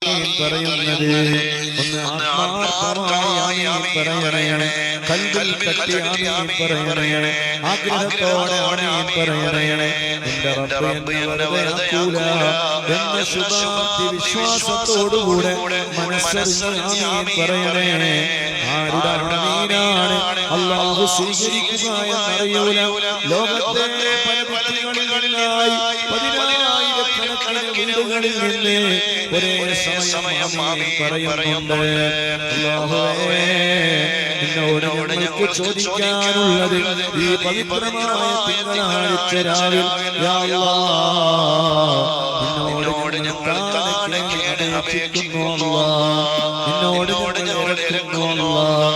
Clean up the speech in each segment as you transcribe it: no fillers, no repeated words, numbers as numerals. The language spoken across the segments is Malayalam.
പറയുന്നത് ഒന്ന് ആത്മാർത്ഥമായി പറയണേ, കൽബിൽ തട്ടി ആമീൻ പറയണേ, ആഗ്രഹത്തോടെ ആമീൻ പറയണേ. എന്റെ റബ്ബ് എന്നെ വെറുതെ ആക്കൂല എന്ന ശുഭാപ്തി വിശ്വാസത്തോടുകൂടെ മനസ്സറിഞ്ഞ് ആമീൻ പറയണേ. ആരുടെ ആമീനാണ് അല്ലാഹു സ്വീകരിക്കുക എന്നറിയൂല. ലോകത്തെ പല വ്യക്തികളിലായി പതിനായിരക്കണക്കിന് വീടുകളിൽ നിന്ന് ഒരേ സമയം ആമീൻ പറയുന്നുണ്ട്. അല്ലാഹുവേ, നിന്നോട് ഞങ്ങൾക്ക് ചോദിക്കാനുള്ളത് ഈ പവിത്രമായ തിങ്കളാഴ്ച രാവിൽ യാ അല്ലാഹ് നിന്നോട് ഞങ്ങൾ അപേക്ഷിക്കുന്നു അല്ലാഹ്, നിന്നോട് ഞങ്ങൾ അപേക്ഷിക്കുന്നു അല്ലാഹ്,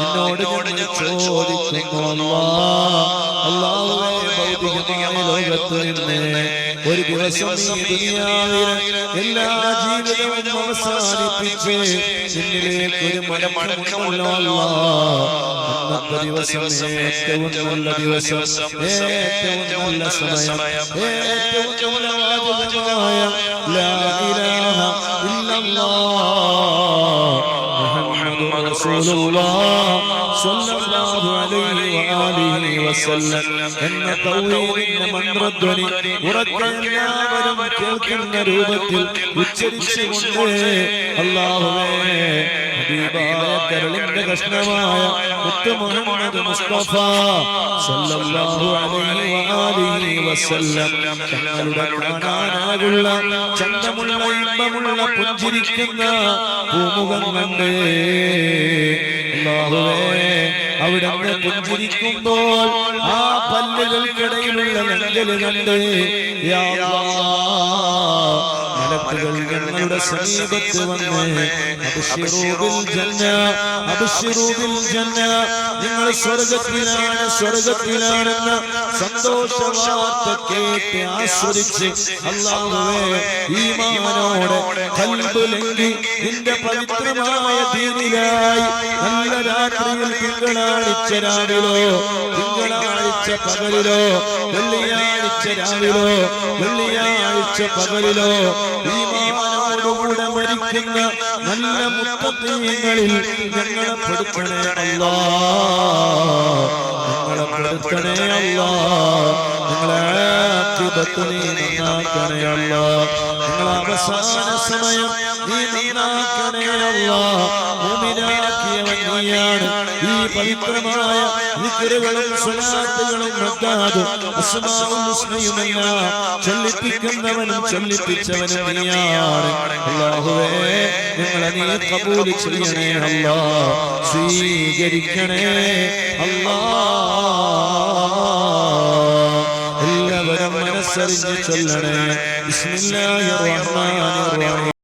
നിന്നോട് ഞങ്ങൾ ചോദിക്കുന്നു അല്ലാഹ്. അല്ലാഹുവേ, ഭൗതികമായ ലോകത്ത് നിന്ന് ഒരു ദിവസം ഈ ദുനിയാവിലെ എല്ലാ ജീവിതവും അവസാനിപ്പിച്ച് നിന്നിലേക്ക് ഒരു മടക്കമുണ്ടല്ലോ അല്ലാഹ്. അന്നത്തെ ദിവസം ഏറ്റവും നല്ല ദിവസം, ഏറ്റവും നല്ല സമയം, ഏറ്റവും വാജിബായ ലാ ഇലാഹ ഇല്ലല്ലാഹ് മുഹമ്മദുർ റസൂലുള്ളാഹ് സ്വല്ലല്ലാഹു അലൈഹി വആലിഹി വസല്ലം എന്ന തൗഹീദിന്റെ മന്ത്രധ്വനി ഉറക്കെ എല്ലാവരും കേൾക്കുന്ന രൂപത്തിൽ ഉച്ചരിച്ചുകൊണ്ട് അല്ലാഹുവേ, ഹബീബായ കരളിന്റെ കഷ്ണമായ മുത്ത് മുഹമ്മദ് മുസ്തഫ സ്വല്ലല്ലാഹു അലൈഹി വആലിഹി വസല്ലം തങ്ങളുടെ കാണാനാകുള്ള ചന്തമുള്ള ഇമ്പമുള്ള പുഞ്ചിരിക്കുന്ന പൂമുഖം കണ്ട് അല്ലാഹുവേ, അവിടുന്ന് പുഞ്ചിരിക്കുമ്പോൾ ആ പല്ലുകൾക്കിടയിലുള്ള നെഞ്ചല് കണ്ട് യാ അല്ലാഹ് മലക്കുകൾ ഞങ്ങളുടെ സമീപത്ത് വന്ന് അബ്ശിറൂ ബിൽ ജന്ന, നിങ്ങൾ സ്വർഗത്തിലാണെന്ന സന്തോഷ വാർത്ത കേട്ട് ആസ്വദിച്ച് അല്ലാഹുവേ, ഈമാനോടെ ഖൽബ് ലംഘി നിന്റെ പവിത്രമായ ദീനിലായി നല്ല രാത്രിയിൽ തിങ്കളാഴ്ച രാവിലോ, തിങ്കളാഴ്ച പകലിലോ, വെള്ളിയാഴ്ച രാവിലോ, വെള്ളിയാഴ്ച പകലിലോ ഈമാനോടുകൂടെ മരിക്കുന്ന നല്ല മുത്തഖീങ്ങളിൽ ഞങ്ങളെ പെടുത്തണേ അല്ലാഹ്, ഞങ്ങളെ പെടുത്തണേ അല്ലാഹ്, ഞങ്ങളെ ആഖിബത്ത് നീ നന്നാക്കണേ അല്ലാഹ്, ഞങ്ങളെ അവസാന സമയം നീ നന്നാക്കണേ അല്ലാഹ്. മുഅ്മിനാക്കിയവൻ നീയാണ്. ഈ പവിത്രമായ ദിക്റുകളും സ്വലാത്തുകളും മദ്ദാദും അസ്മാഉൽ ഹുസ്നയുമെല്ലാം ചൊല്ലിപ്പിക്കുന്നവനും ചൊല്ലിപ്പിച്ചവനും നീയാണ്. അല്ലാഹുവേ, ഞങ്ങളെ നീ ഖബൂൽ ചെയ്യണേ അല്ലാഹ്, സ്വീകരിക്കണേ അല്ലാഹ്. എല്ലാവരും മനസ്സറിഞ്ഞ് ചൊല്ലണേ. ബിസ്മില്ലാഹിർ റഹ്മാനിർ റഹീം.